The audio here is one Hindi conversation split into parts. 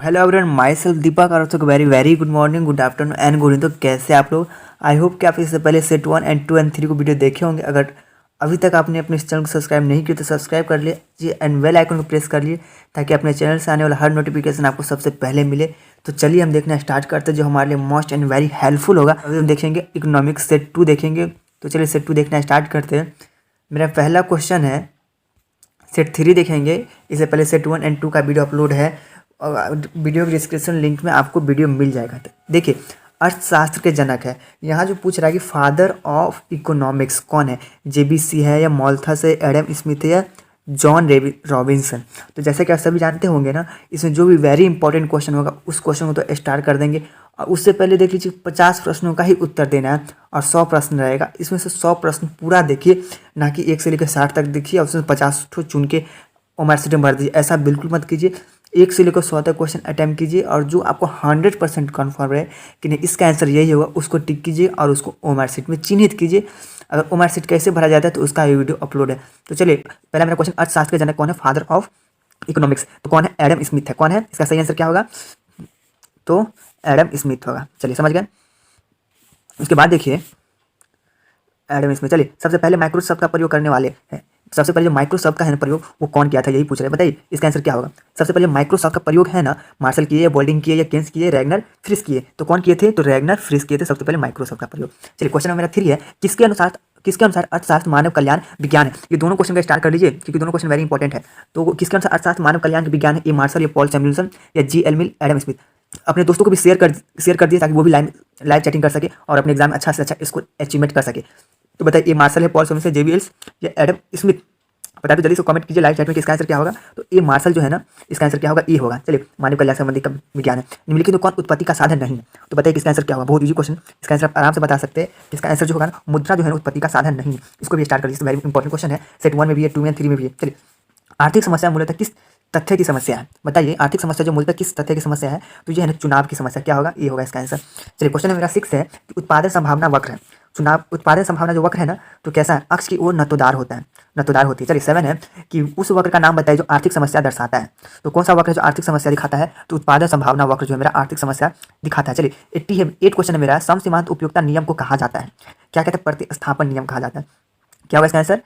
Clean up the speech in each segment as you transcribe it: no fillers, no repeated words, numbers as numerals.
हेलो एवरीवन, माई सेल्फ दीपक और तो very very good morning, good afternoon and good evening. तो कैसे आप लोग? आई होप कि आप इससे पहले सेट 1 एंड 2 एंड 3 को वीडियो देखे होंगे। अगर अभी तक आपने अपने इस चैनल को सब्सक्राइब नहीं किया तो सब्सक्राइब कर लीजिए एंड बेल आइकन को प्रेस कर लिए ताकि अपने चैनल से आने वाला हर नोटिफिकेशन आपको सबसे पहले मिले। तो चलिए हम देखना स्टार्ट करते हैं जो हमारे लिए मोस्ट एंड वेरी हेल्पफुल होगा। अभी हम देखेंगे इकोनॉमिक्स सेट 2 देखेंगे। तो चलिए सेट 2 देखना स्टार्ट करते हैं। मेरा पहला क्वेश्चन है, सेट 3 देखेंगे। इससे पहले सेट 1 एंड 2 का वीडियो अपलोड है और वीडियो के डिस्क्रिप्शन लिंक में आपको वीडियो मिल जाएगा। तो देखिए, अर्थशास्त्र के जनक है। यहाँ जो पूछ रहा है कि फादर ऑफ इकोनॉमिक्स कौन है, जेबीसी है या मॉल्थस है, एडम स्मिथ है या जॉन रॉबिन्सन। तो जैसे कि आप सभी जानते होंगे ना, इसमें जो भी वेरी इंपॉर्टेंट क्वेश्चन होगा उस क्वेश्चन को तो स्टार्ट कर देंगे। और उससे पहले देख लीजिए 50 प्रश्नों का ही उत्तर देना है और 100 प्रश्न रहेगा। इसमें से 100 प्रश्न पूरा देखिए, ना कि 1 से लेकर 60 तक देखिए और उसमें 50 ठो चुन के ओमर सीट में भर दीजिए। ऐसा बिल्कुल मत कीजिए। 1 से लेकर 100 तक क्वेश्चन अटैम्प्ट कीजिए और जो आपको 100% कन्फर्म रहे कि नहीं इसका आंसर यही होगा उसको टिक कीजिए और उसको ओमर सीट में चिन्हित कीजिए। अगर ओमर सीट कैसे भरा जाता है तो उसका वीडियो अपलोड है। तो चलिए, पहला मेरा क्वेश्चन, अर्थशास्त्र के जनक कौन है, फादर ऑफ इकोनॉमिक्स तो कौन है, एडम स्मिथ है। कौन है इसका सही आंसर क्या होगा? तो एडम स्मिथ होगा। चलिए समझ गए। उसके बाद देखिए एडम स्मिथ। चलिए, सबसे पहले माइक्रोसॉफ्ट का प्रयोग करने वाले हैं। सबसे पहले जो माइक्रोसॉफ्ट का है ना प्रयोग, वो कौन किया था, यही पूछ रहे हैं। बताइए इसका आंसर क्या होगा। सबसे पहले माइक्रोसॉफ्ट का प्रयोग है ना, मार्शल किए या बोल्डिंग किए या केन्स किए, रैगनर फ्रिस किए। तो कौन किए थे? तो रैगनर फ्रिस किए थे सबसे पहले माइक्रोसॉफ्ट का प्रयोग। चलिए, क्वेश्चन नंबर 3 है, किसके अनुसार अर्थशास्त्र मानव कल्याण विज्ञान है। ये दोनों क्वेश्चन का स्टार्ट कर लीजिए क्योंकि दोनों क्वेश्चन वेरी इंपॉर्टेंट है। तो किसके अनुसार अर्थशास्त्र मानव कल्याण विज्ञान है? ए मार्शल या पॉल सैमुएल्सन या जी एल मिल, एडम स्मिथ। अपने दोस्तों को भी शेयर कर दिए ताकि वो भी लाइव चैटिंग कर सके और अपने एग्जाम में अच्छा से अच्छा इसको अचीवमेंट कर सके। तो बताइए, ए मार्शल है, पॉल सैमुएल्सन, जेबीएल्स या एडम स्मिथ। बता दो जल्दी से कमेंट कीजिए लाइव चैट में कि इसका आंसर क्या होगा। तो ए मार्शल जो है ना, इसका आंसर क्या होगा? ए होगा। चलिए, मानव कल्याण संबंधी का विज्ञान है। निम्नलिखित में कौन उत्पत्ति का साधन नहीं है? तो बताइए इसका आंसर क्या होगा। बहुत इजी क्वेश्चन, इसका आंसर आप आराम से बता सकते हैं। इसका आंसर जो होगा ना, मुद्रा जो है ना उत्पत्ति का साधन नहीं है। इसको भी स्टार्ट करिए, वेरी इंपॉर्टेंट क्वेश्चन है। सेट 1 में भी है, 2 में 3 में भी है। चलिए, आर्थिक समस्या मूलतः किस तथ्य की समस्या है? बताइए, आर्थिक समस्या जो मूलतः किस तथ्य की समस्या है? तो ये है ना चुनाव की समस्या। क्या होगा? ये होगा इसका आंसर। चलिए, क्वेश्चन मेरा 6 है कि उत्पादन संभावना वक्र है। चुनाव उत्पादन संभावना जो वक्र है ना, तो कैसा है? अक्ष की ओर नतोदार होता है, नतोदार होती है। चलिए, 7 है कि उस वक्र का नाम बताइए जो आर्थिक समस्या दर्शाता है। तो कौन सा वक्र है जो आर्थिक समस्या दिखाता है? तो उत्पादन संभावना वक्र जो है मेरा आर्थिक समस्या दिखाता है। चलिए, 8 क्वेश्चन है मेरा, सम सीमांत उपयोगिता नियम को कहा जाता है। क्या कहते हैं? प्रतिस्थापन नियम कहा जाता है। क्या होगा इसका आंसर?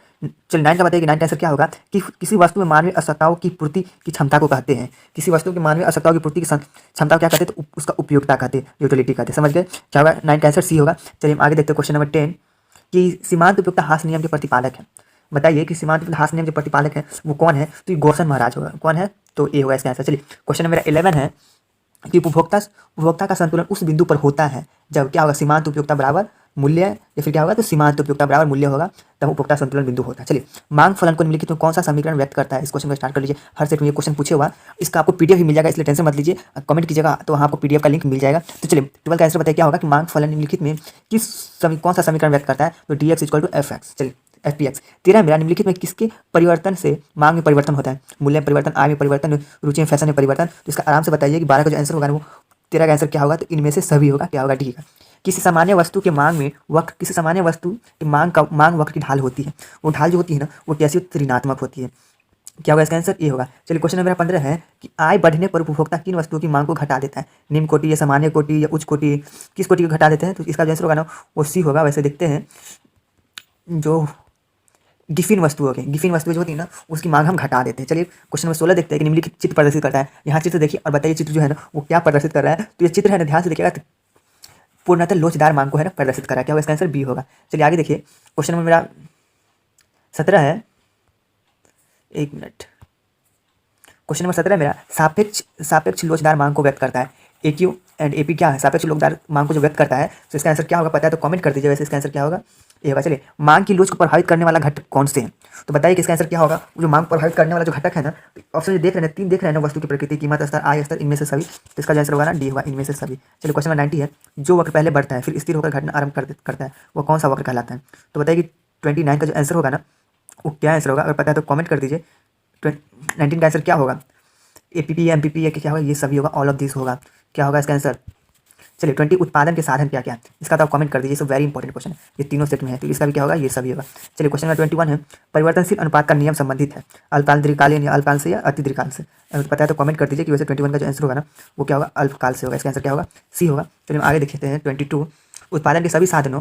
चलिए, 9 का बताइए कि 9 का आंसर क्या होगा कि किसी वस्तु में मानवीय आवश्यकताओं की पूर्ति की क्षमता को कहते हैं। किसी वस्तु की मानवीय आवश्यकताओं की पूर्ति की क्षमता को क्या कहते हैं? तो उसका उपयोगिता कहते हैं, यूटिलिटी कहते हैं। समझ गए? क्या होगा? 9 का आंसर सी होगा। चलिए, हम आगे देखते हैं क्वेश्चन नंबर 10 कि सीमांत उपयोगिता हास नियम के प्रतिपादक है। बताइए कि सीमांत उपयोगिता हास नियम के प्रतिपादक है वो कौन है? तो ये गोर्सन महाराज होगा। कौन है? तो ए होगा इसका आंसर। चलिए, क्वेश्चन नंबर 11 है कि उपभोक्ता का संतुलन उस बिंदु पर होता है जब क्या होगा? सीमांत उपयोगिता बराबर मूल्य, या फिर क्या होगा? तो सीमांत उपयोगिता बराबर मूल्य होगा, तब उपभोक्ता संतुलन बिंदु होता है। चलिए, मांग फलन को निम्नलिखित में कौन सा समीकरण व्यक्त करता है? इस क्वेश्चन को स्टार्ट कर लीजिए। हर सेट में ये क्वेश्चन पूछे हुआ, इसका आपको पीडीएफ भी मिल जाएगा, इसलिए टेंशन मत लीजिए। कमेंट कीजिएगा तो वहाँ आपको पीडीएफ का लिंक मिल जाएगा। तो चलिए, 12 का आंसर बताइए क्या होगा कि मांग फलन निम्नलिखित में कौन सा समीकरण व्यक्त करता है? तो D X equal to F X. चलिए, एफ पी एक्स। 13 मेरा, निम्नलिखित में किसके परिवर्तन से मांग में परिवर्तन होता है? मूल्य में परिवर्तन, आय में परिवर्तन, रुचि में फैशन में परिवर्तन। तो इसका आराम से बताइए कि 12 का जो आंसर होगा वो 13 का आंसर क्या होगा? तो इनमें से सभी होगा। क्या होगा? डी का। किसी सामान्य वस्तु के मांग में वक्र, किसी सामान्य वस्तु की मांग वक्र की ढाल होती है। वो ढाल जो होती है ना, वो कैसी होती है? ऋणात्मक होती है। क्या होगा इसका आंसर? ये होगा। चलिए, क्वेश्चन नंबर 15 है कि आय बढ़ने पर उपभोक्ता किन वस्तुओं की मांग को घटा देता है? निम्न कोटि या सामान्य कोटि या उच्च कोटि, किस कोटि को घटा देते हैं? तो इसका जो आंसर होगा ना, वो सी होगा। वैसे देखते हैं, जो गिफिन वस्तु होगी, गिफिन वस्तु जो होती है ना, उसकी मांग हम घटा देते हैं। चलिए, क्वेश्चन नंबर 16 देखते हैं कि निम्नलिखित चित्र प्रदर्शित करता है। यहाँ चित्र देखिए और बताइए चित्र जो है ना वो क्या प्रदर्शित कर रहा है। तो ये चित्र है ना, ध्यान से देखिएगा, पूर्णतः लोचदार मांग को है ना प्रदर्शित कर रहा है। क्या होगा इसका आंसर? बी होगा। चलिए, आगे देखिए, क्वेश्चन नंबर मेरा 17 है, 1 मिनट। क्वेश्चन नंबर 17 मेरा सापेक्ष लोचदार मांग को व्यक्त करता है। ए क्यू एंड ए पी क्या है? सापेक्ष लोचदार मांग को जो व्यक्त करता है, तो इसका आंसर क्या होगा पता है तो कमेंट कर दीजिए। वैसे इसका आंसर क्या होगा? ये होगा। चलिए, मांग की लोच को प्रभावित करने वाला घटक कौन से हैं? तो बताइए कि इसका आंसर क्या होगा? जो मांग प्रभावित करने वाला जो घटक है ना, ऑप्शन देख रहे हैं, 3 देख रहे हैं ना, वस्तु की प्रकृति, कीमत, स्तर, आय स्तर, इनमें से सभी। तो इसका आंसर होगा ना डी होगा, इनमें से सभी। चलिए, क्वेश्चन नंबर 90 है, जो वक्र पहले बढ़ता है फिर स्थिर होकर घटना आरंभ करता है वो कौन सा वक्र कहलाता है? तो बताइए कि 29 का जो आंसर होगा ना, वो क्या आंसर होगा? अगर पता है तो कमेंट कर दीजिए। 19 का आंसर क्या होगा? A P P, M P P, क्या होगा? ये सभी होगा, ऑल ऑफ दिस होगा। क्या होगा इसका आंसर? चलिए 20 उत्पादन के साधन क्या क्या है इसका तो आप कमेंट कर दीजिए, सब वेरी इंपॉर्टेंट क्वेश्चन है, ये तीनों सेट में है तो इसका भी क्या होगा, ये सभी होगा। चलिए क्वेश्चन नंबर 21 है, परिवर्तनशील अनुपात का नियम संबंधित है अल्पकाल दीर्घकालीन या अल्पकाल से या अति दीर्घकाल से। अगर पता है तो कमेंट कर दीजिए कि वैसे 21 का जो आंसर होगा ना वो क्या होगा, अल्पकाल से होगा, इसका आंसर क्या होगा, सी होगा। चलिए हम आगे देखते हैं 22, उत्पादन के सभी साधनों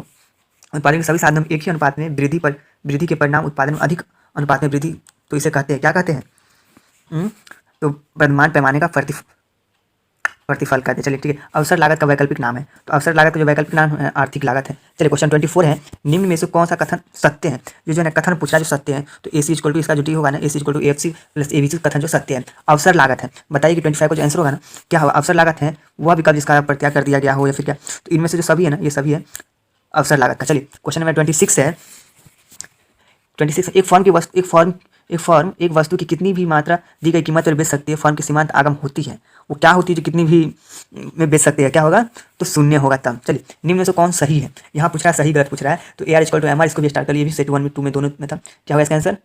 में एक ही अनुपात में वृद्धि के परिणाम उत्पादन में अधिक अनुपात में वृद्धि, तो इसे कहते हैं, क्या कहते हैं, तो वर्तमान पैमाने का प्रतिफल कहते हैं। चलिए ठीक है, अवसर लागत का वैकल्पिक नाम है, तो अवसर लागत का जो वैकल्पिक नाम है आर्थिक लागत है। चलिए क्वेश्चन 24 है, निम्न में से कौन सा कथन सत्य है, जो है कथन पूछा जो सत्य है, तो AC इक्वल टू इसका जो टी होगा ना, AC equal to AFC plus ABC कथन जो सत्य है। अवसर लागत है, बताइए कि 25 का जो आंसर होगा ना क्या होगा, अवसर लागत है वह विकल्प जिसका प्रत्याग कर दिया गया हो या फिर क्या, तो इनमें से जो सभी है ना ये सभी है अवसर लागत का। चलिए क्वेश्चन नंबर 26 है, 26 एक फर्म एक वस्तु की कितनी भी मात्रा दी गई कीमत पर बेच सकती है, फर्म की सीमांत आगम होती है, वो क्या होती है जो कितनी भी में बेच सकती है, क्या होगा, तो शून्य होगा तब। चलिए निम्न में से कौन सही है, यहाँ पूछ रहा है सही गलत पूछ रहा है, तो AR इक्वल टू MR इसको भी स्टार्ट कर लिए, भी सेट 1 में 2 में दोनों में था, क्या होगा इसका आंसर,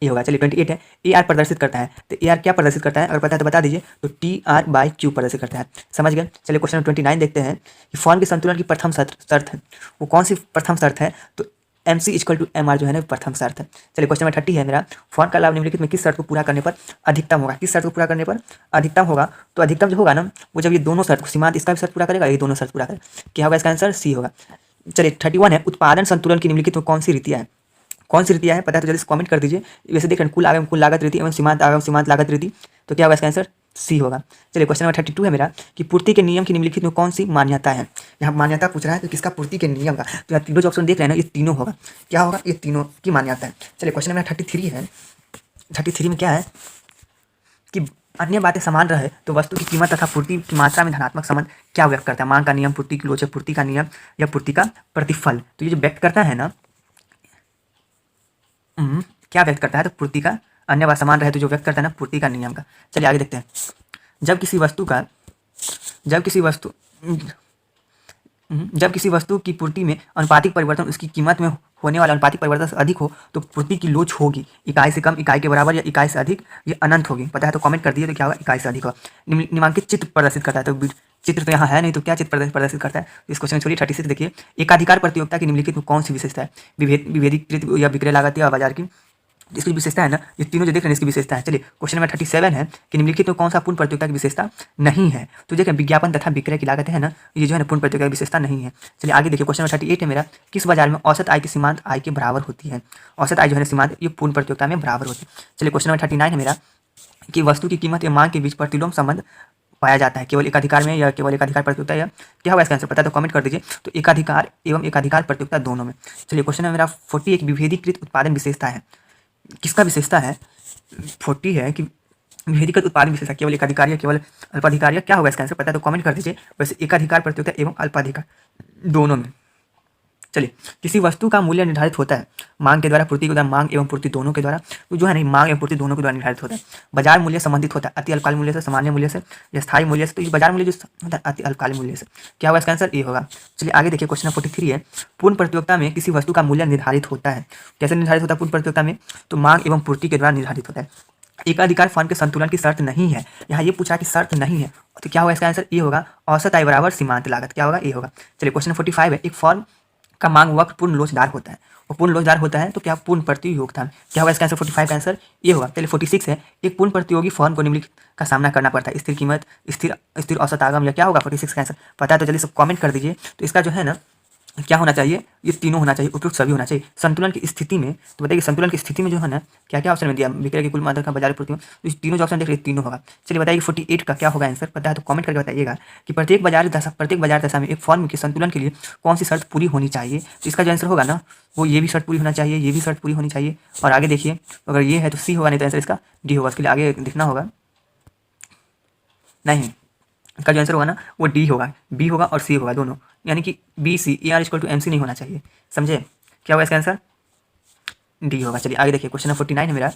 ये होगा। चलिए 28 है, AR प्रदर्शित करता है, तो AR क्या प्रदर्शित करता है, अगर पता है तो बता दीजिए, तो TR/Q प्रदर्शित करता है, समझ गए। चलिए क्वेश्चन 29 देखते हैं कि फर्म के संतुलन की प्रथम शर्त है, वो कौन सी प्रथम शर्त है, तो MC इक्वल टू MR जो है ना प्रथम शर्त है। चलिए क्वेश्चन नंबर 30 है मेरा, फर्म का लाभ निम्नलिखित में किस शर्त को पूरा करने पर अधिकतम होगा, किस शर्त को पूरा करने पर अधिकतम होगा, तो अधिकतम जो होगा ना वो जब ये दोनों शर्त सीमांत इसका भी शर्त पूरा करेगा, ये दोनों शर्त पूरा करेगा, क्या होगा इसका आंसर, सी होगा। चलिए 31 है, उत्पादन संतुलन की निम्नलिखित में कौन सी रीतियाँ है, कौन सी रीतियाँ है पता है तो जल्दी से कमेंट कर दीजिए। वैसे देख रहे हैं कुल आगम कुल लागत रीति एवं सीमांत आगम सीमांत लागत रीति, तो क्या होगा इसका आंसर, सी होगा। चलिए क्वेश्चन नंबर 32 है मेरा, कि पूर्ति के नियम की निम्नलिखित में कौन सी मान्यता है, यहाँ मान्यता पूछ रहा है तो किसका, पूर्ति के नियम का, तो यहाँ तीनों जो ऑप्शन देख रहे हैं ना ये तीनों होगा, क्या होगा, ये तीनों की मान्यता है। चलिए क्वेश्चन नंबर 33 है, 33 में क्या है कि अन्य बातें समान रहे तो वस्तु की कीमत तथा पूर्ति की मात्रा में धनात्मक संबंध क्या व्यक्त करता है, मांग का नियम, पूर्ति की लोच, पूर्ति का नियम या पूर्ति का प्रतिफल, तो ये जो व्यक्त करता है ना क्या व्यक्त करता है, तो पूर्ति का, अन्य बात समान रहे तो जो व्यक्त करता है ना पूर्ति का नियम का। चलिए आगे देखते हैं, जब किसी वस्तु की पूर्ति में अनुपातिक परिवर्तन उसकी कीमत में होने वाला अनुपातिक परिवर्तन से अधिक हो तो पूर्ति की लोच होगी, इकाई से कम, इकाई के बराबर या इकाई से अधिक, ये अनंत होगी, पता है तो कमेंट कर दिए, तो क्या होगा, इकाई से अधिक होगा। निम्नलिखित चित्र प्रदर्शित करता है, तो चित्र तो यहाँ है नहीं तो क्या चित्र प्रदर्शित करता है, तो इस क्वेश्चन छोड़िए 36 देखिए, एकाधिकार प्रतियोगिता की निम्नलिखित में कौन सी विशेषता है, विभेदीकृत या विक्रय लागत या बाजार की, इसकी विशेषता है ना, ये तीनों जो देख रहे हैं इसकी विशेषता है। चलिए क्वेश्चन नंबर 37 है कि निम्नलिखित में कौन सा पूर्ण प्रतियोगिता की विशेषता नहीं है, तो देखिए विज्ञापन तथा विक्रय की लागत है ना, ये जो है ना पूर्ण प्रतियोगिता की विशेषता नहीं है। चलिए आगे देखिए क्वेश्चन नंबर 38 है मेरा, किस बाजार में औसत आय की सीमांत आय के बराबर होती है, औसत आय जो है सीमांत ये पूर्ण प्रतियोगिता में बराबर होती है। चलिए क्वेश्चन नंबर 39 है मेरा, कि वस्तु की कीमत या मांग के बीच प्रतिलोम संबंध पाया जाता है केवल एकाधिकार में या केवल एकाधिकार प्रतियोगिता, या क्या होगा इसका आंसर पता है तो कमेंट कर दीजिए, तो एकाधिकार एवं एकाधिकार प्रतियोगिता दोनों में। चलिए क्वेश्चन नंबर 40 एक विभेदीकृत उत्पादन विशेषता है, किसका विशेषता है, 40 है कि विभेदीकृत उत्पादन विशेषता केवल एकाधिकार या केवल अल्पाधिकार, या क्या होगा इसका आंसर पता है तो कमेंट कर दीजिए। वैसे एकाधिकार प्रतियोगिता एवं अल्पाधिकार दोनों में। चलिए किसी वस्तु का मूल्य निर्धारित होता है मांग के द्वारा, पूर्ति के द्वारा, मांग एवं पूर्ति दोनों के द्वारा, तो जो है नहीं मांग एवं पूर्ति दोनों के द्वारा निर्धारित होता है। बाजार मूल्य संबंधित होता है अति अल्पकालिक मूल्य से, सामान्य मूल्य से या स्थायी मूल्य से, तो ये बाजार मूल्य जो होता है अति अल्पकालिक मूल्य से, क्या होगा इसका आंसर ए होगा। चलिए आगे देखिए क्वेश्चन 43 है, पूर्ण प्रतियोगिता में किसी वस्तु का मूल्य निर्धारित होता है, कैसे निर्धारित होता है पूर्ण प्रतियोगिता में, तो मांग एवं पूर्ति के द्वारा निर्धारित होता है। एकाधिकार फर्म के संतुलन की शर्त नहीं है, यहाँ ये पूछा कि शर्त नहीं है, तो क्या होगा इसका आंसर ए होगा, औसत आय बराबर सीमांत लागत, क्या होगा ए होगा। चलिए क्वेश्चन 45 है, एक फर्म का मांग वक्र पूर्ण लोचदार होता है, वो पूर्ण लोचदार होता है तो क्या पूर्ण प्रतियोगिता, क्या होगा इसका आंसर 45 का आंसर ये होगा। चलिए 46 है, एक पूर्ण प्रतियोगी फर्म को निम्नलिखित का सामना करना पड़ता है, स्थिर कीमत, स्थिर औसत आगम, या क्या होगा 46 का आंसर पता है तो जल्दी सब कमेंट कर दीजिए। तो इसका जो है ना क्या होना चाहिए, ये तीनों होना चाहिए, उपयुक्त सभी होना चाहिए। संतुलन की स्थिति में तो बताइए संतुलन की स्थिति में जो है ना क्या क्या ऑप्शन में दिया, विक्रय की कुल मात्रा का बाजार पूर्ति में, तो इस तीनों जो ऑप्शन देख रहे तीनों होगा। चलिए बताइए 48 का क्या होगा आंसर पता है तो कमेंट करके बताइएगा कि प्रत्येक बाजार दशा में एक फर्म के संतुलन के लिए कौन सी शर्त पूरी होनी चाहिए, तो इसका जो आंसर होगा ना वो ये भी शर्त पूरी होना चाहिए, ये भी शर्त पूरी होनी चाहिए, और आगे देखिए अगर ये है तो सी होगा, नहीं तो आंसर इसका डी होगा, इसके लिए आगे देखना होगा, नहीं इसका जो आंसर होगा ना वो डी होगा, बी होगा और सी होगा दोनों, यानी कि B C AR equal to MC नहीं होना चाहिए, समझे, क्या होगा इसका आंसर डी होगा। चलिए आगे देखिए क्वेश्चन 49 है मेरा,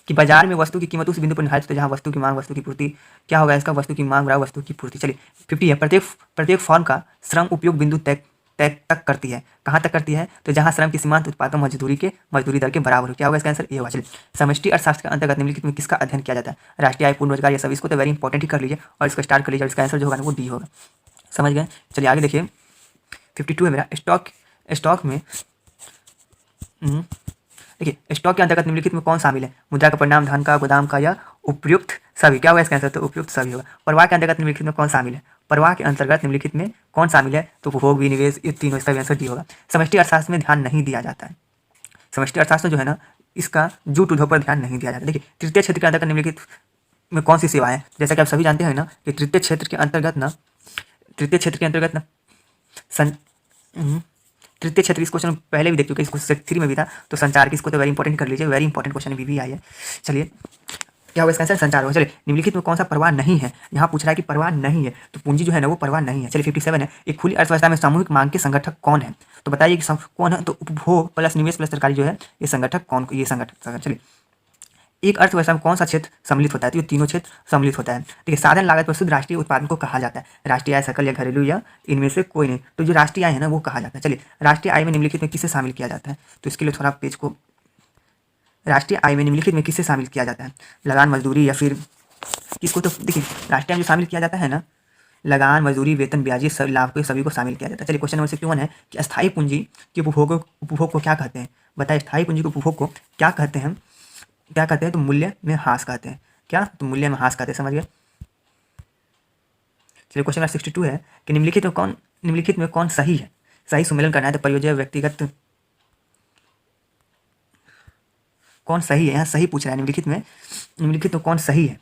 कि बाजार में वस्तु की कीमत उस बिंदु पर निर्धारित होती है जहां वस्तु की मांग वस्तु की पूर्ति, क्या होगा इसका वस्तु की मांग बराबर वस्तु की पूर्ति। चलिए 50 है, प्रत्येक फर्म का श्रम उपयोग बिंदु तय तय तक करती है। कहाँ तक करती है? तो जहाँ श्रम की सीमांत उत्पादन मजदूरी दर के बराबर हो। क्या होगा इसका आंसर? ए होगा। चलिए, समष्टि अर्थशास्त्र के अंतर्गत निम्नलिखित में किसका अध्ययन किया जाता है? राष्ट्रीय आय, पूर्ण रोजगार, ये सब इसको तो वेरी इंपॉर्टेंट ही कर लीजिए और इसको स्टार्ट कर लीजिए। और इसका आंसर जो होगा ना वो डी होगा। समझ गए? चलिए आगे देखिए, 52 है मेरा। स्टॉक में देखिए, स्टॉक के अंतर्गत निम्नलिखित में कौन शामिल है? मुद्रा का परिणाम, धन का, गोदाम का, या उपयुक्त सभी। क्या होगा इसका आंसर? तो उपयुक्त सभी होगा। प्रवाह के अंतर्गत निम्नलिखित में कौन शामिल है? प्रवाह के अंतर्गत निम्नलिखित में कौन शामिल है? तो उपभोग, विनिवेश, ये तीनों, इसका भी आंसर डी होगा। समष्टि अर्थशास्त्र में ध्यान नहीं दिया जाता है। समष्टि अर्थशास्त्र जो है ना, इसका जूट उद्योग पर ध्यान नहीं दिया जाता। देखिए, तृतीय क्षेत्र के अंतर्गत निम्नलिखित में कौन सी सेवा है? जैसा कि आप सभी जानते हैं ना कि तृतीय क्षेत्र के अंतर्गत ना तृतीय क्षेत्र, इस क्वेश्चन पहले भी देख चुके, इसको सेट 3 में भी था। तो संचार की, इसको तो वेरी इंपॉर्टेंट कर लीजिए, वेरी इंपॉर्टेंट क्वेश्चन भी आई है। चलिए, क्या होगा इसका आंसर? संचार होगा। चलिए, निम्नलिखित में कौन सा प्रवाह नहीं है? यहाँ पूछ रहा है कि प्रवाह नहीं है, तो पूंजी जो है ना वो प्रवाह नहीं है। चलिए, 57 है। एक खुली अर्थव्यवस्था में सामूहिक मांग के संगठक कौन है? तो बताइए कि कौन है? तो उपभोग प्लस निवेश प्लस सरकारी जो है ये संगठक कौन? ये संगठक। चलिए, एक अर्थव्यवस्था में कौन सा क्षेत्र सम्मिलित होता है? तो ये तीनों क्षेत्र सम्मिलित होता है। देखिए, साधन लागत प्रस्तुत राष्ट्रीय उत्पादन को कहा जाता है। राष्ट्रीय आय, सकल या घरेलू, या इनमें से कोई नहीं। तो जो राष्ट्रीय आय है ना वो कहा जाता है। चलिए, राष्ट्रीय आय में निम्नलिखित में किसे शामिल किया जाता है? तो इसके लिए थोड़ा पेज को, राष्ट्रीय आय में निम्नलिखित में किसे शामिल किया जाता है? लगान, मजदूरी, या फिर किसको? तो देखिए, राष्ट्रीय आय में जो शामिल किया जाता है ना, लगान, मजदूरी, वेतन, ब्याजी, सब लाभ को, सभी को शामिल किया जाता है। चलिए, क्वेश्चन नंबर 61 है कि स्थायी पूंजी के उपभोग को क्या कहते हैं? बताइए, स्थायी पूंजी के उपभोग को क्या कहते हैं? तो मूल्य में ह्रास कहते हैं। क्या? तो मूल्य में ह्रास कहते हैं। समझ गए? चलिए, क्वेश्चन नंबर 62 है कि निम्नलिखित में कौन सही है? सही सुमेलन करना है तो परियोजना व्यक्तिगत कौन सही है? यहाँ सही पूछ रहा है। निम्नलिखित में कौन सही है?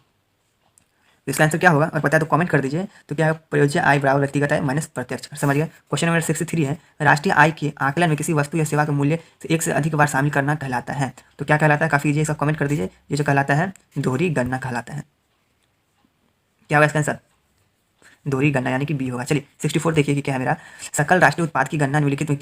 तो इसका आंसर क्या होगा? और पता है तो कमेंट कर दीजिए। तो क्या है? परियोजना आय बराबर व्यक्तिगत आय माइनस प्रत्यक्ष। समझ गए? क्वेश्चन नंबर 63 है, राष्ट्रीय आय के आकलन में किसी वस्तु या सेवा के मूल्य से एक से अधिक बार शामिल करना कहलाता है। तो क्या कहलाता है? काफी इजी, इसका कमेंट कर दीजिए। ये जो कहलाता है दोहरी गणना कहलाता है। क्या होगा इसका आंसर? दोहरी गणना, यानी कि बी होगा। चलिए, 64 देखिए कि क्या है मेरा। सकल राष्ट्रीय उत्पाद की गणना निम्नलिखित में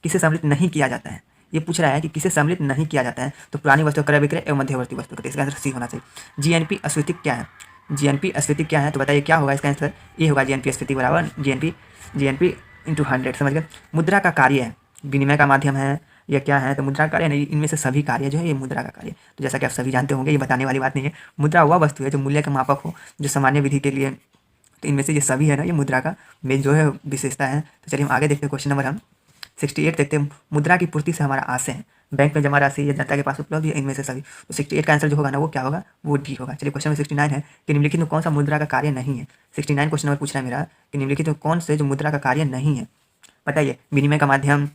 किसे सम्मिलित नहीं किया जाता है? ये पूछ रहा है कि किसे सम्मिलित नहीं किया जाता है। तो पुरानी वस्तु, क्रय विक्रय एवं मध्यवर्ती वस्तु। इसका आंसर सी होना चाहिए। जीएनपी अस्फीति क्या है? जीएनपी अस्फीति क्या है? तो बताइए क्या होगा इसका आंसर? ये होगा जीएनपी अस्फीति बराबर जीएनपी इंटू 100। समझ गए? मुद्रा का कार्य है, विनिमय का माध्यम है या क्या है? तो मुद्रा कार्य नहीं, इनमें से सभी कार्य जो है ये मुद्रा का कार्य। तो जैसा कि आप सभी जानते होंगे, ये बताने वाली बात नहीं है। मुद्रा वह वस्तु है जो मूल्य का मापक हो, जो सामान्य विधि के लिए। तो इनमें से ये सभी है ना, ये मुद्रा का मेन जो है विशेषता है। तो चलिए हम आगे देखते हैं। क्वेश्चन नंबर हम 68 देखते हैं। मुद्रा की पूर्ति से हमारा आशय है बैंक में जमा राशि या जनता के पास उपलब्ध है, इनमें से सभी। तो 68 का आंसर जो होगा ना वो क्या होगा? वो डी होगा। चलिए, क्वेश्चन नंबर 69 है कि निम्नलिखित में कौन सा मुद्रा का कार्य नहीं है? 69 क्वेश्चन नंबर पूछ रहा है मेरा कि निम्नलिखित में कौन से जो मुद्रा का कार्य नहीं है? बताइए, विनिमय का माध्यम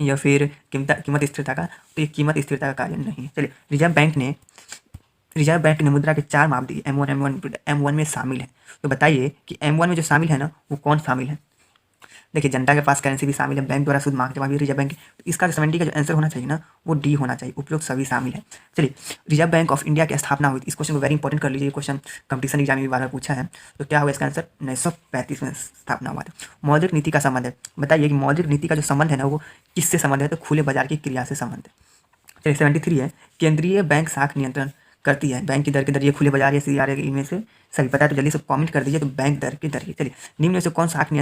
या फिर कीमत स्थिरता का? तो ये कीमत स्थिरता का कार्य नहीं है। चलिए, रिजर्व बैंक ने मुद्रा के 4 मापदंड M1 में शामिल है। तो बताइए कि M1 में जो शामिल है ना वो कौन शामिल है? देखिए, जनता के पास करेंसी भी शामिल है, बैंक द्वारा शुद्ध मांग जमा भी रिजर्व बैंक। तो इसका 70 का जो आंसर होना चाहिए ना वो डी होना चाहिए। उपयुक्त सभी शामिल है। चलिए, रिजर्व बैंक ऑफ इंडिया की स्थापना हुई थी। इस क्वेश्चन को वेरी इंपॉर्टेंट कर लीजिए, क्वेश्चन कंपटीशन एग्जाम में भी बार पूछा है। तो क्या होगा इसका आंसर? 1935 में स्थापना हुआ था। मौद्रिक नीति का संबंध है। बताइए कि मौद्रिक नीति का जो संबंध है ना वो किससे संबंध है? तो खुले बाजार की क्रिया से संबंध है। चलिए, 73 है, केंद्रीय बैंक शाख नियंत्रण करती है बैंक की दर के जरिए खुले बाजार या सीआरए, इनमें से सभी पता है तो जल्दी से कमेंट कर दीजिए। तो बैंक दर के जरिए। चलिए, निम्न में से कौन शाख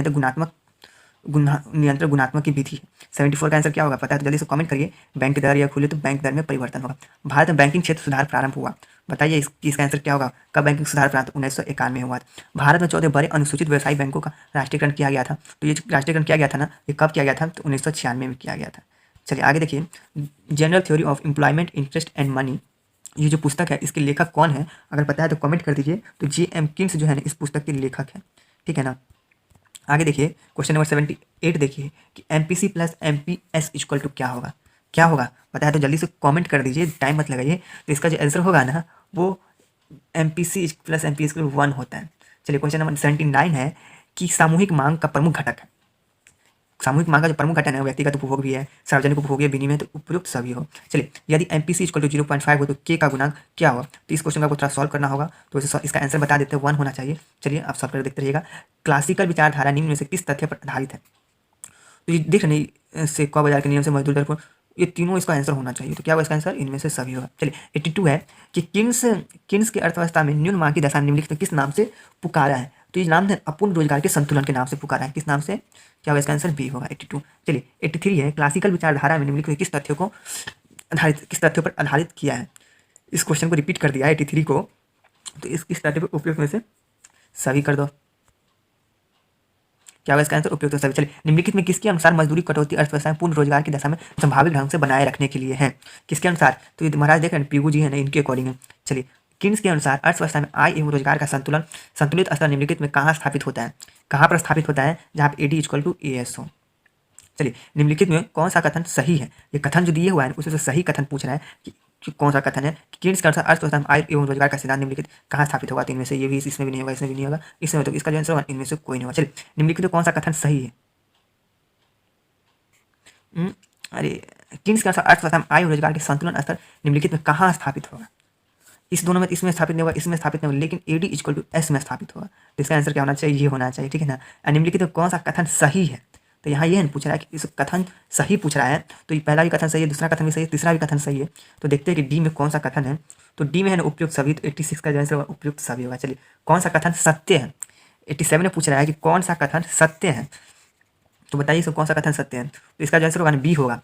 गुणात्मक की विधि है? 74 का आंसर क्या होगा? पता है तो जल्दी से कमेंट करिए। बैंक दर या खुले तो बैंक दर में परिवर्तन होगा। भारत में बैंकिंग क्षेत्र सुधार प्रारंभ हुआ। बताइए इसका आंसर क्या होगा? कब बैंकिंग सुधार प्रारंभ? 1951 में हुआ था। भारत में 14 बड़े अनुसूचित व्यवसायिक बैंकों का राष्ट्रीयकरण किया गया था। तो ये राष्ट्रीयकरण किया गया था ना, ये कब किया गया था? तो 1996 में किया गया था। चलिए आगे देखिए, general theory of employment, interest and money, ये जो पुस्तक है इसके लेखक कौन है? अगर पता है तो कमेंट कर दीजिए। तो J.M. किन्स जो है ना इस पुस्तक के लेखक है। ठीक है ना? आगे देखिए, क्वेश्चन नंबर 78 देखिए कि MPC plus MPS equal to क्या होगा? क्या होगा? पता है तो जल्दी से कमेंट कर दीजिए, टाइम मत लगाइए। तो इसका जो आंसर होगा ना वो MPC प्लस MPS 1 होता है। चलिए, क्वेश्चन नंबर 79 है कि सामूहिक मांग का प्रमुख घटक है। सामूहिक मांग का जो प्रमुख घटक है व्यक्तिगत उपभोग भी है, सार्वजनिक उपभोग है, विनिमय, तो उपयुक्त सभी हो। चलिए, यदि MPC इक्वल टू 0.5 हो तो K का गुणांक क्या होगा? तो इस क्वेश्चन का आपको थोड़ा सॉल्व करना होगा। तो इसका आंसर बता देते हैं, 1 होना चाहिए। चलिए आप सॉल्व कर देखते रहिएगा। क्लासिकल विचारधारा निम्न में से किस तथ्य पर आधारित है? तो ये देख रहे से क बाजार के नियम से मजदूर दर को, ये तीनों इसका आंसर होना चाहिए। तो क्या होगा इसका आंसर? इनमें से सभी होगा। चलिए, 82 है कि किन्स की अर्थव्यवस्था में न्यून मांग की दशा निम्नलिखित किस नाम से पुकारा है? तो ये नाम है अपूर्ण रोजगार के संतुलन के नाम से पुकारा है। किस नाम से? क्या होगा इसका आंसर? बी होगा 82। चलिए 83 है, क्लासिकल विचारधारा में निम्नलिखित में किस तथ्यों पर आधारित किया है? इस क्वेश्चन को रिपीट कर दिया 83 को, तो इस तथ्य पर उपयुक्त में से सभी कर दो। क्या होगा इसका आंसर? उपयुक्त सभी। चलिए निम्नलिखित में किसके अनुसार मजदूरी कटौती अर्थव्यवस्था में पूर्ण रोजगार की दशा में संभावित ढंग से बनाए रखने के लिए है? किसके अनुसार? तो ये महाराज देख रहे हैं पीगू जी है ना, इनके अकॉर्डिंग है। चलिए किन्स के अनुसार अर्थव्यवस्था में आय एवं रोजगार का संतुलित स्तर निम्नलिखित में कहाँ स्थापित होता है? कहाँ पर स्थापित होता है? जहाँ पे AD इक्वल टू AS हो। चलिए निम्नलिखित में कौन सा कथन सही है? ये कथन जो दिए हुआ है उसे सही कथन पूछ रहा है कि कौन सा कथन है कि किन्स के अनुसार अर्थव्यवस्था में आय एवं रोजगार का सिद्धांत निम्नलिखित कहाँ स्थापित होगा? तो इनमें से ये भी, इसमें भी नहीं होगा, इसमें भी नहीं होगा, इसमें, तो इसका जो आंसर होगा इनमें से कोई नहीं होगा। चलिए निम्नलिखित में कौन सा कथन सही है? अरे किन्स के अनुसार अर्थव्यवस्था में आय और रोजगार के संतुलन स्तर निम्नलिखित में कहाँ स्थापित होगा? इस दोनों में, इसमें स्थापित नहीं होगा, इसमें स्थापित नहीं होगा, लेकिन AD इक्वल टू S में स्थापित होगा। तो इसका आंसर क्या होना चाहिए? ये होना चाहिए, ठीक है ना। निम्नलिखित में कौन सा कथन सही है? तो यहाँ ये पूछ रहा है कि इस कथन सही पूछ रहा है, तो ये पहला भी कथन सही है, दूसरा कथन भी सही है, तीसरा भी कथन सही है। तो देखते हैं कि D में कौन सा कथन है। तो D में है ना उपयुक्त सभी, तो 86 का आंसर उपयुक्त सभी होगा। चलिए कौन सा कथन सत्य है? 87 में पूछ रहा है कि कौन सा कथन सत्य है, तो बताइए इसको कौन सा कथन सत्य है। तो इसका जो आंसर होगा B होगा,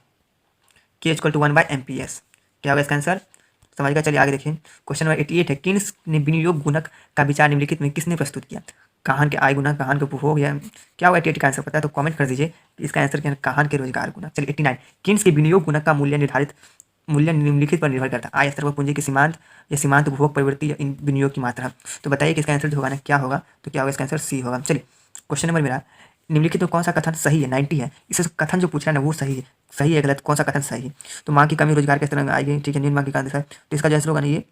K इक्वल टू 1/MPS। क्या होगा इसका आंसर? समझ गया। चलिए आगे देखिए, क्वेश्चन नंबर 88 है, किन्स ने विनियोग गुणक का विचार निम्नलिखित में किसने प्रस्तुत किया? कहान के आय गुणक, कहान के उपभोग, या क्या होगा 88 का आंसर पता है तो कमेंट कर दीजिए कि इसका आंसर क्या है? कहान के रोजगार गुणक। चलिए 89, किन्स के विनियोग गुणक का मूल्य निम्नलिखित पर निर्भर करता है? आय स्तर पर पूंजी की सीमांत या सीमांत उपभोग प्रवृत्ति या विनियोग की मात्रा। तो बताइए कि इसका आंसर जो होगा ना क्या होगा? तो क्या होगा इसका आंसर? C होगा। चलिए क्वेश्चन नंबर मेरा, निम्नलिखित में कौन सा कथन सही है? 90 है, इससे कथन जो पूछ रहा है ना वो सही है गलत? कौन सा कथन सही है? तो मांग की कमी रोजगार के स्तर में आएगी, ठीक है, न्यून मांग की कमी, तो इसका जो आंसर होगा ना ये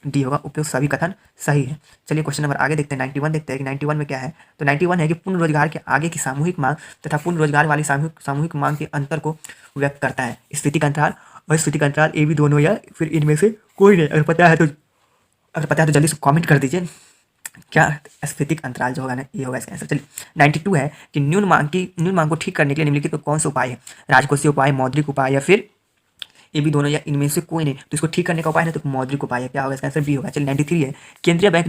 D होगा, उपयुक्त सभी कथन सही है। चलिए क्वेश्चन नंबर आगे देखते हैं, 91 देखते हैं कि 91 में क्या है। तो 91 है कि पूर्ण रोजगार के आगे की सामूहिक मांग तथा पूर्ण रोजगार वाली सामूहिक मांग के अंतर को व्यक्त करता है स्फीतिक अंतराल और स्फीतिक अंतराल, A B दोनों या फिर इनमें से कोई नहीं। अगर पता है तो जल्दी से कमेंट कर दीजिए क्या स्फीतिक अंतराल जो होगा ना ये होगा इसका आंसर। चलिए 92 है कि न्यून मांग को ठीक करने के लिए निम्नलिखित कौन सा उपाय है? राजकोषीय उपाय, मौद्रिक उपाय, या फिर ये भी दोनों या इनमें से कोई नहीं। तो इसको ठीक करने का उपाय है तो मौद्रिक उपाय है। क्या होगा इसका आंसर? B होगा। चलिए 93 है, केंद्रीय बैंक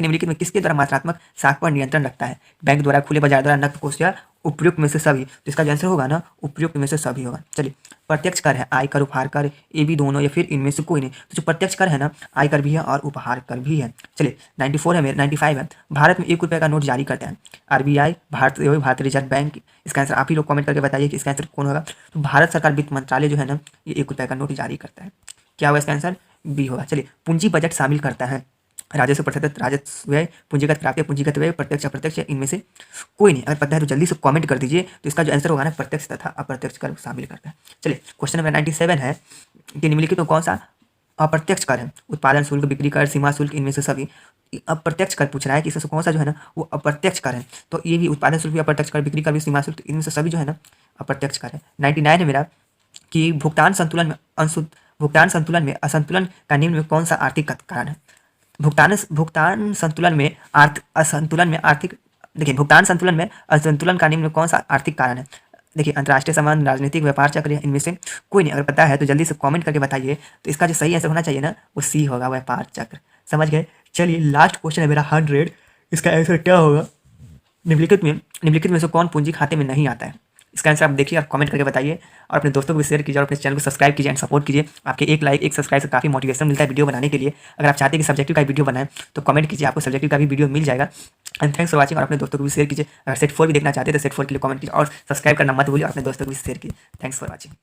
निम्नलिखित में किसके द्वारा मात्रात्मक साख पर नियंत्रण रखता है? बैंक द्वारा, खुले बाजार द्वारा, नकद कोष, या उपयुक्त में से सभी। तो इसका जो आंसर होगा ना उपयुक्त में से सभी होगा। चलिए प्रत्यक्ष कर है, आयकर, उपहार कर, ये भी दोनों या फिर इनमें से कोई नहीं। तो जो प्रत्यक्ष कर है ना, आयकर भी है और उपहार कर भी है। चलिए 94 है मेरे, 95 है, भारत में 1 रुपये का नोट जारी करते हैं RBI, भारतीय रिजर्व बैंक। इसका आंसर आप ही लोग कमेंट करके बताइए कि इसका आंसर कौन होगा। तो भारत सरकार वित्त मंत्रालय जो है ना ये 1 रुपये का नोट जारी करता है। क्या होगा इसका आंसर? B होगा। चलिए पूंजी बजट शामिल करता है राजस्व प्रतिशत, राजस्व व्यय, पूंजीगत प्राप्ति, पूंजीगत व्यय, प्रत्यक्ष अप्रत्यक्ष, इनमें से कोई नहीं। अगर पता है तो जल्दी से कमेंट कर दीजिए। तो इसका जो आंसर होगा ना प्रत्यक्ष तथा अप्रत्यक्ष कर शामिल करता है। चलिए क्वेश्चन नंबर 97 है कि निम्नलिखित में कौन सा अप्रत्यक्ष कर है? उत्पादन शुल्क, बिक्री कर, सीमा शुल्क, इनमें से सभी। अप्रत्यक्ष कर पूछ रहा है कि इसमें से कौन सा जो है ना वो अप्रत्यक्ष कर है। तो ये भी उत्पादन शुल्क भी अप्रत्यक्ष कर, बिक्री कर भी, सीमा शुल्क, इनमें से सभी जो है ना अप्रत्यक्ष कर है। 99 है मेरा कि भुगतान संतुलन में असंतुलन का निम्न में कौन सा आर्थिक कारण है? भुगतान संतुलन में असंतुलन में असंतुलन का निम्न में कौन सा आर्थिक कारण है? देखिए अंतर्राष्ट्रीय संबंध, राजनीतिक, व्यापार चक्र, इनमें से कोई नहीं। अगर पता है तो जल्दी से कमेंट करके बताइए। तो इसका जो सही आंसर होना चाहिए ना वो C होगा, व्यापार चक्र। समझ गए। चलिए लास्ट क्वेश्चन है मेरा 100, इसका आंसर क्या होगा? निम्नलिखित में से कौन पूंजी खाते में नहीं आता है? इसका आंसर आप देखिए, आप कमेंट करके बताइए और अपने दोस्तों को भी शेयर कीजिए और अपने चैनल को सब्सक्राइब कीजिए एंड सपोर्ट कीजिए। आपके एक लाइक, एक सब्सक्राइब से काफ़ी मोटिवेशन मिलता है वीडियो बनाने के लिए। अगर आप चाहते हैं कि सब्जेक्टिव का वीडियो बनाएं तो कमेंट कीजिए, आपको सब्जेक्टिव का भी वीडियो मिल जाएगा। एंड थैंक्स फॉर वाचिंग, और अपने दोस्तों को भी शेयर कीजिए। अगर सेट 4 भी देखना चाहते हैं तो सेट 4 के लिए कमेंट कीजिए और सब्सक्राइब करना मत भूलिए और अपने दोस्तों को भी शेयर कीजिए। Thanks for watching.